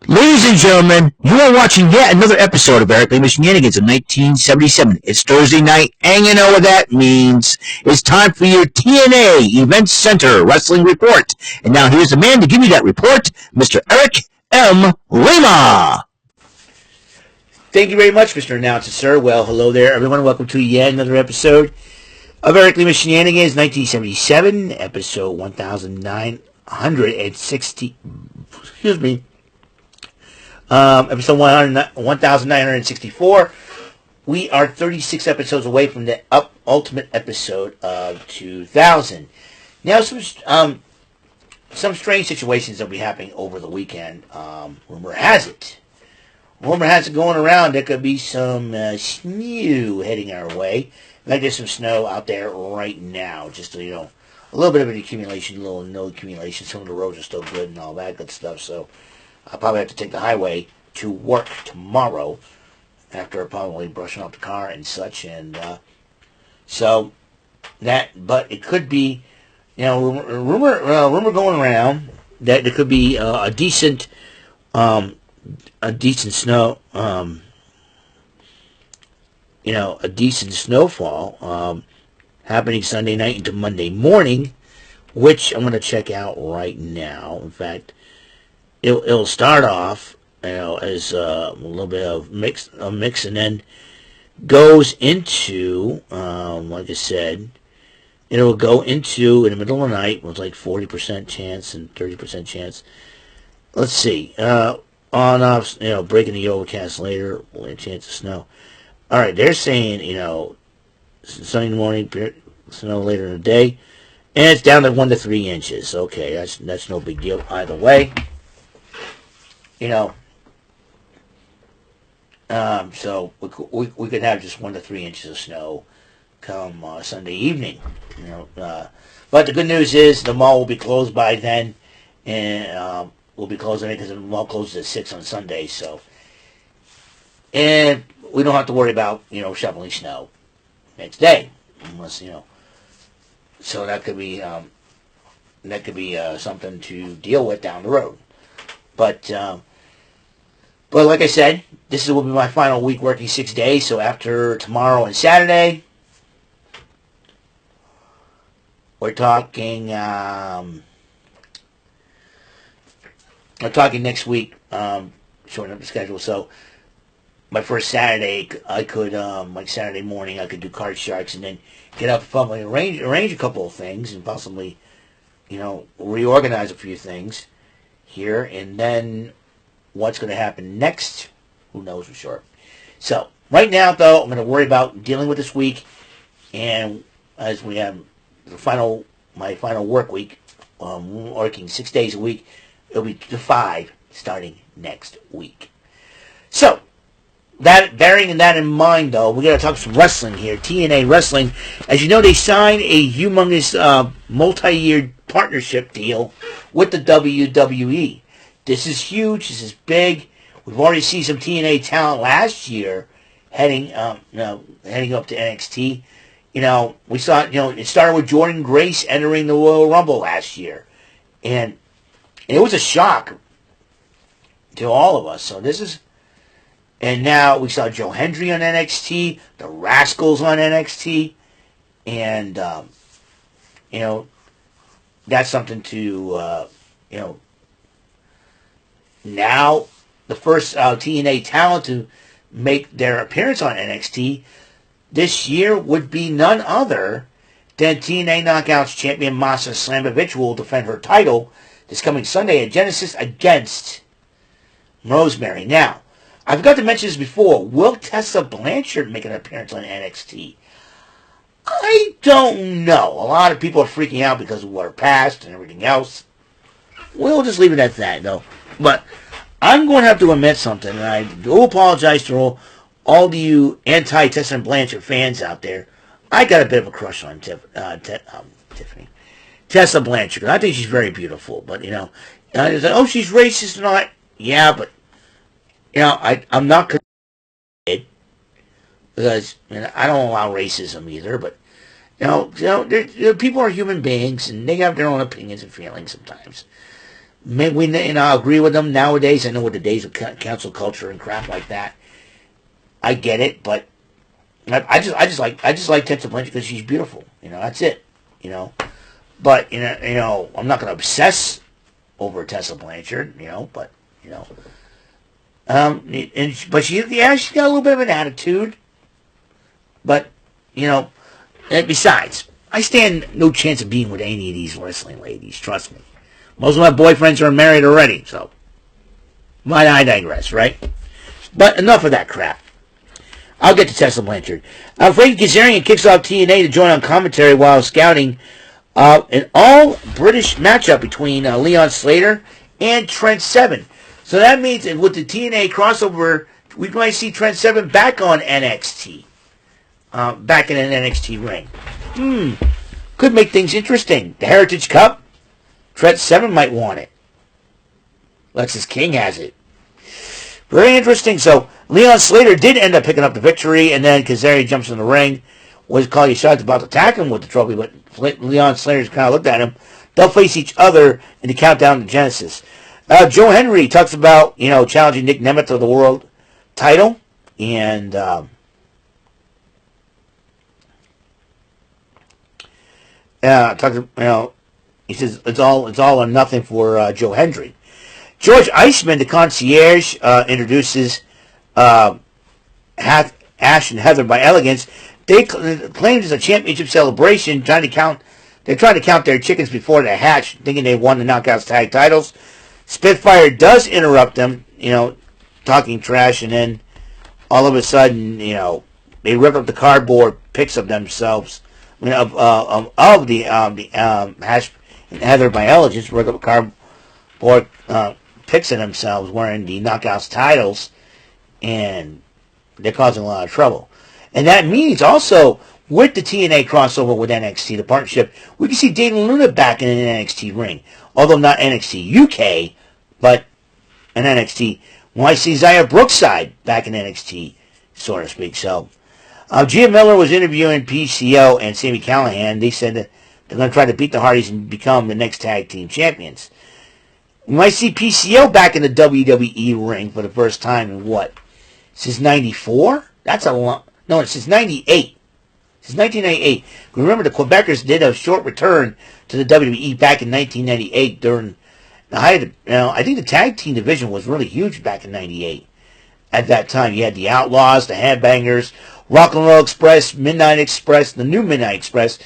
Ladies and gentlemen, you are watching yet another episode of Eric Lima Shenanigans of 1977. It's Thursday night, and you know what that means. It's time for your TNA Event Center Wrestling Report. And now here's the man to give you that report, Mr. Eric M. Lima. Thank you very much, Mr. Announcer, sir. Well, hello there, everyone. Welcome to yet another episode of Eric Lima Shenanigans, 1977, episode 1960. Excuse me. Episode 1964. We are 36 episodes away from the ultimate episode of 2000. Now, some strange situations that will be happening over the weekend. Rumor has it going around there could be some snow heading our way. Like there's some snow out there right now. Just, a little bit of an accumulation, a little no accumulation. Some of the roads are still good and all that good stuff. So I'll probably have to take the highway to work tomorrow after probably brushing off the car and such. And but it could be, rumor going around that there could be a decent snow, a decent snowfall happening Sunday night into Monday morning, which I'm going to check out right now. In fact, it'll start off, as a little bit of mix, and then goes into, like I said, it'll go into in the middle of the night with like 40% chance and 30% chance. Let's see, on off, breaking the overcast later, chance of snow. All right, they're saying, Sunday morning, snow later in the day, and it's down to 1 to 3 inches. Okay, that's no big deal either way. So we could have just 1 to 3 inches of snow come Sunday evening. But the good news is the mall will be closed by then, and we'll be closing it because the mall closes at 6 on Sunday. So, and we don't have to worry about shoveling snow next day, unless So that could be something to deal with down the road. But like I said, this will be my final week working 6 days. So after tomorrow and Saturday, we're talking next week. Shorten up the schedule. So my first Saturday, I could like Saturday morning, I could do Card Sharks and then get up and probably arrange a couple of things and possibly reorganize a few things here, and then what's going to happen next, who knows for sure. So right now, though, I'm going to worry about dealing with this week, and as we have my final work week, working 6 days a week, it'll be to 5 starting next week. So bearing that in mind, though, we're going to talk some wrestling here. TNA Wrestling, as you know, they signed a humongous multi-year partnership deal with the WWE. This is huge. This is big. We've already seen some TNA talent last year heading up to NXT. We saw it started with Jordan Grace entering the Royal Rumble last year, and it was a shock to all of us. So and now we saw Joe Hendry on NXT, the Rascals on NXT, and that's something to now the first TNA talent to make their appearance on NXT this year would be none other than TNA Knockouts champion Masha Slamovich, who will defend her title this coming Sunday at Genesis against Rosemary. Now, I forgot to mention this before. Will Tessa Blanchard make an appearance on NXT? I don't know. A lot of people are freaking out because of her past and everything else. We'll just leave it at that, though. But I'm going to have to admit something, and I do apologize to all you anti-Tessa Blanchard fans out there. I got a bit of a crush on Tiffany. Tessa Blanchard. I think she's very beautiful, but, it's like, oh, she's racist and all that. Yeah, but, I'm not going to because I don't allow racism either, but, people are human beings, and they have their own opinions and feelings sometimes. we agree with them nowadays. I know with the days of cancel culture and crap like that, I get it, but I just like Tessa Blanchard because she's beautiful. That's it. But I'm not going to obsess over Tessa Blanchard. But but she's got a little bit of an attitude. But and besides, I stand no chance of being with any of these wrestling ladies. Trust me. Most of my boyfriends are married already, so might I digress, right? But enough of that crap. I'll get to Tessa Blanchard. Frankie Kazarian kicks off TNA to join on commentary while scouting an all-British matchup between Leon Slater and Trent Seven. So that means with the TNA crossover, we might see Trent Seven back on NXT. Back in an NXT ring. Could make things interesting. The Heritage Cup, Trent Seven might want it. Lexus King has it. Very interesting. So Leon Slater did end up picking up the victory, and then Kazarian jumps in the ring. Was calling a shot about to attack him with the trophy, but Leon Slater kind of looked at him. They'll face each other in the countdown to Genesis. Joe Henry talks about challenging Nick Nemeth for the world title, and he says it's all or nothing for Joe Hendry. George Iceman, the concierge, introduces Ash and Heather by Elegance. They claimed it's a championship celebration, they're trying to count their chickens before they hatch, thinking they won the Knockouts tag titles. Spitfire does interrupt them, talking trash, and then all of a sudden, they rip up the cardboard pics of themselves, of the Ash and Heather by Elegance, rip up cardboard pics of themselves wearing the Knockouts titles, and they're causing a lot of trouble. And that means also, with the TNA crossover with NXT, the partnership, we can see Dana Luna back in an NXT ring. Although not NXT UK, but an NXT. We might see Xia Brookside back in NXT, so to speak. So, Gia Miller was interviewing PCO and Sami Callihan. They said that they're going to try to beat the Hardys and become the next tag team champions. We might see PCO back in the WWE ring for the first time in since 94? That's a long... No, it's since 98. Since 1998. Remember, the Quebecers did a short return to the WWE back in 1998 during the height of... I think the tag team division was really huge back in 98. At that time, you had the Outlaws, the Headbangers, Rock and Roll Express, Midnight Express, the new Midnight Express,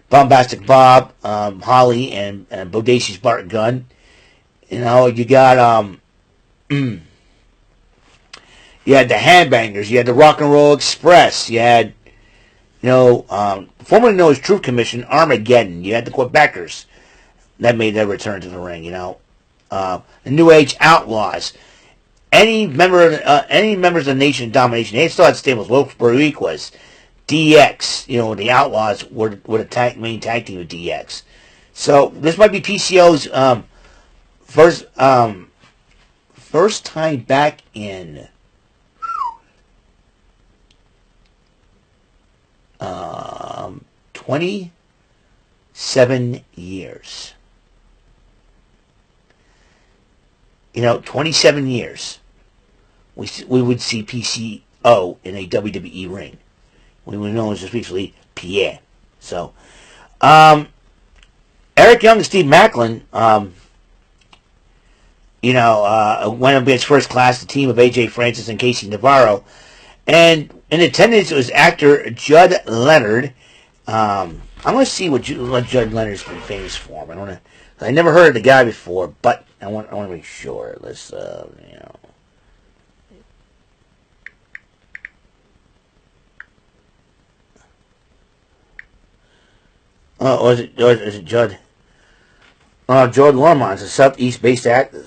Bombastic Bob, Holly, and Bodacious Bart Gunn. You got... You had the Handbangers. You had the Rock and Roll Express. You had, formerly known as Truth Commission, Armageddon. You had the Quebecers that made their return to the ring. The New Age Outlaws. Any members of the Nation of Domination, they still had stables. Los Boricuas, DX. The Outlaws were the main tag team of DX. So this might be PCO's first time back in 27 years. 27 years. We would see PCO in a WWE ring. We would know as officially Pierre. So, Eric Young and Steve Macklin, went up against First Class, the team of AJ Francis and Casey Navarro. And in attendance was actor Judd Leonard. I'm going to see what Judd Leonard's been famous for. I never heard of the guy before, but I want to make sure. Let's, is it Judd? Jordan Lormon's a Southeast-based actor.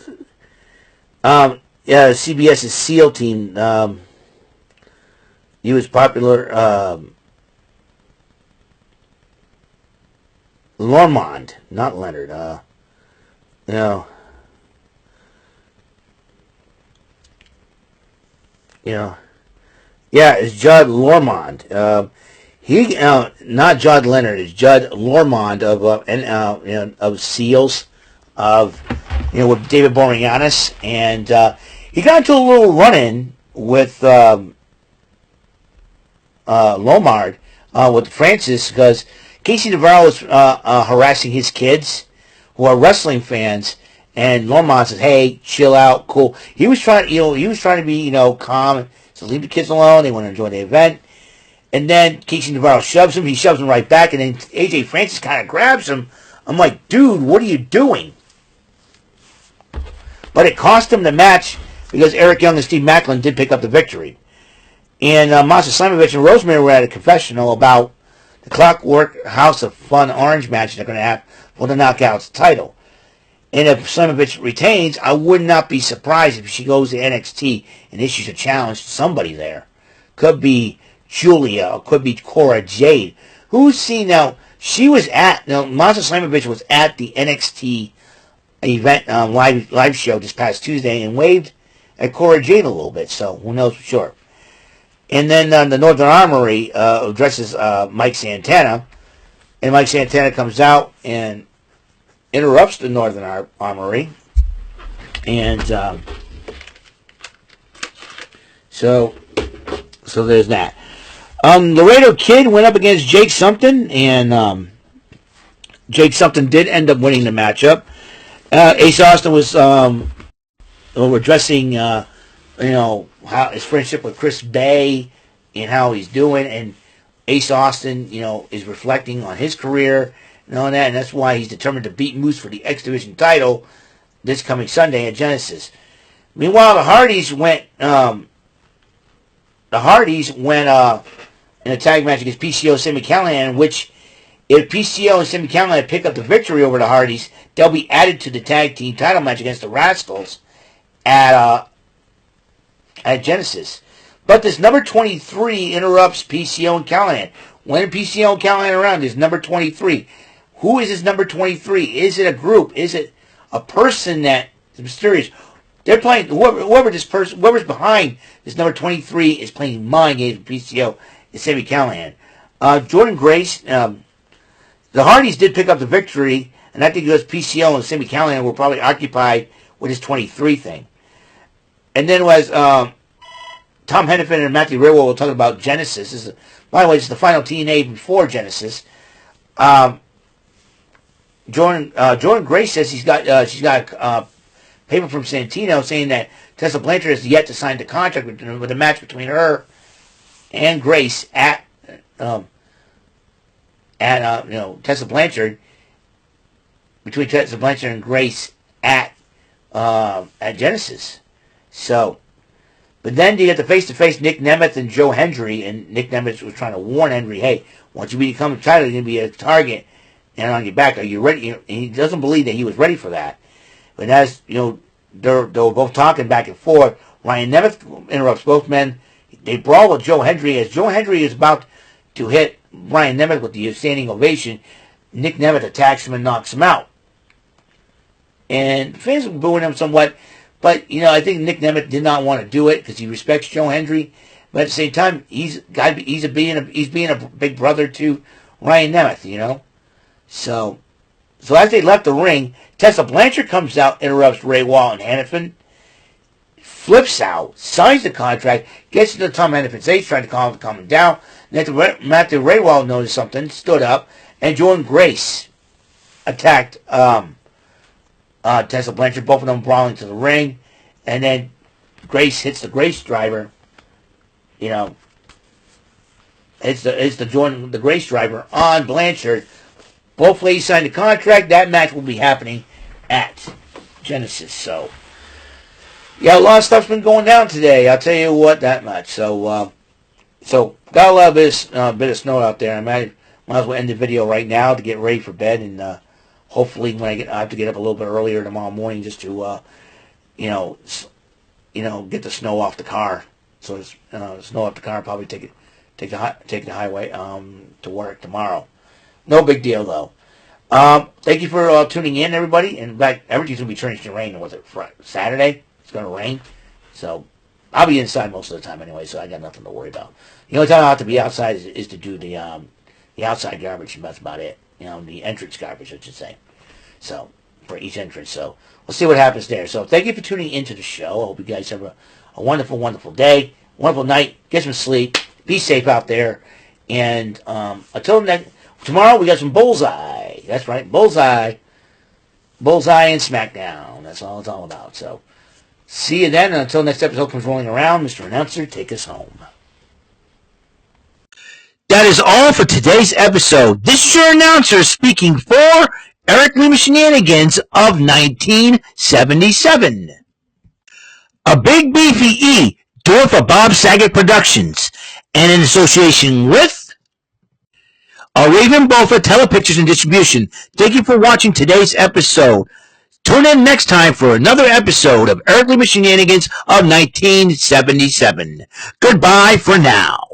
CBS's SEAL team. He was popular. Lormond, not Leonard. Yeah, it's Judd Lormond. He not Judd Leonard. It's Judd Lormond of SEALs, of with David Boreanaz, and he got into a little run-in with Lomard, with Francis, because Casey Navarro was harassing his kids, who are wrestling fans, and Lomard says, "Hey, chill out, cool." He was trying, to be, calm, so leave the kids alone. They want to enjoy the event. And then Casey Navarro shoves him. He shoves him right back, and then AJ Francis kind of grabs him. I'm like, dude, what are you doing? But it cost him the match because Eric Young and Steve Macklin did pick up the victory. And Masa Slamovich and Rosemary were at a confessional about the Clockwork House of Fun Orange match they're going to have for the Knockouts title. And if Slamovich retains, I would not be surprised if she goes to NXT and issues a challenge to somebody there. Could be Julia, or could be Cora Jade. Who's seen now? She was Masa Slamovich was at the NXT event live show this past Tuesday and waved at Cora Jade a little bit. So who knows for sure. And then the Northern Armory addresses Mike Santana, and Mike Santana comes out and interrupts the Northern Armory, and so there's that. Laredo Kid went up against Jake Sumpton, and Jake Sumpton did end up winning the matchup. Ace Austin was addressing how his friendship with Chris Bay and how he's doing, and Ace Austin is reflecting on his career and all that, and that's why he's determined to beat Moose for the X Division title this coming Sunday at Genesis. Meanwhile, the Hardys went in a tag match against PCO and Sami Callihan, which if PCO and Sami Callihan pick up the victory over the Hardys, they'll be added to the tag team title match against the Rascals at Genesis. But this number 23 interrupts PCO and Callihan. When PCO and Callihan are around, there's number 23. Who is this number 23? Is it a group? Is it a person that is mysterious? They're playing, whoever's behind this number 23 is playing mind games with PCO and Sami Callihan. Jordan Grace, the Hardys did pick up the victory, and I think because PCO and Sami Callihan were probably occupied with this 23 thing. And then was Tom Hennepin and Matthew Raywell were talking about Genesis. By the way, it's the final TNA before Genesis. Jordan Grace says she's got paper from Santino saying that Tessa Blanchard has yet to sign the contract with a match between her and Grace at Tessa Blanchard, between Tessa Blanchard and Grace at Genesis. So, but then you get the face-to-face Nick Nemeth and Joe Hendry, and Nick Nemeth was trying to warn Hendry, hey, once you become a title, you're going to be a target and on your back. Are you ready? And he doesn't believe that he was ready for that. But as, they were both talking back and forth. Ryan Nemeth interrupts both men. They brawl with Joe Hendry. As Joe Hendry is about to hit Ryan Nemeth with the standing ovation, Nick Nemeth attacks him and knocks him out. And fans were booing him somewhat. But, I think Nick Nemeth did not want to do it because he respects Joe Hendry. But at the same time, he's being a big brother to Ryan Nemeth, So as they left the ring, Tessa Blanchard comes out, interrupts Ray Wall and Hannafin, flips out, signs the contract, gets into Tom Hannafin's face, trying to calm him down. Then Matthew Ray Wall noticed something, stood up, and Jordan Grace attacked Tessa Blanchard, both of them brawling to the ring, and then Grace hits the Grace driver, it's the Grace driver on Blanchard. Both ladies signed the contract. That match will be happening at Genesis. So, yeah, a lot of stuff's been going down today. I'll tell you what, that much. So got a lot of bit of snow out there. I might as well end the video right now to get ready for bed, and hopefully when I have to get up a little bit earlier tomorrow morning just to get the snow off the car. So it's, snow off the car. Probably take the highway to work tomorrow. No big deal, though. Thank you for tuning in, everybody. And in fact, everything's going to be turning to rain. Was it Saturday? It's going to rain. So I'll be inside most of the time anyway, so I got nothing to worry about. The only time I have to be outside is to do the outside garbage, and that's about it. The entrance garbage, I should say. So for each entrance. So we'll see what happens there. So thank you for tuning into the show. I hope you guys have a wonderful, wonderful day, wonderful night. Get some sleep. Be safe out there. And until next tomorrow, we got some Bullseye. That's right, Bullseye. Bullseye and SmackDown. That's all it's all about. So see you then. And until next episode comes rolling around, Mr. Announcer, take us home. That is all for today's episode. This is your announcer speaking for Eric Lima Shenanigans of 1977. A Big Beefy E, doing for Bob Saget Productions, and in association with a Raven Bofa Telepictures and Distribution. Thank you for watching today's episode. Tune in next time for another episode of Eric Lima Shenanigans of 1977. Goodbye for now.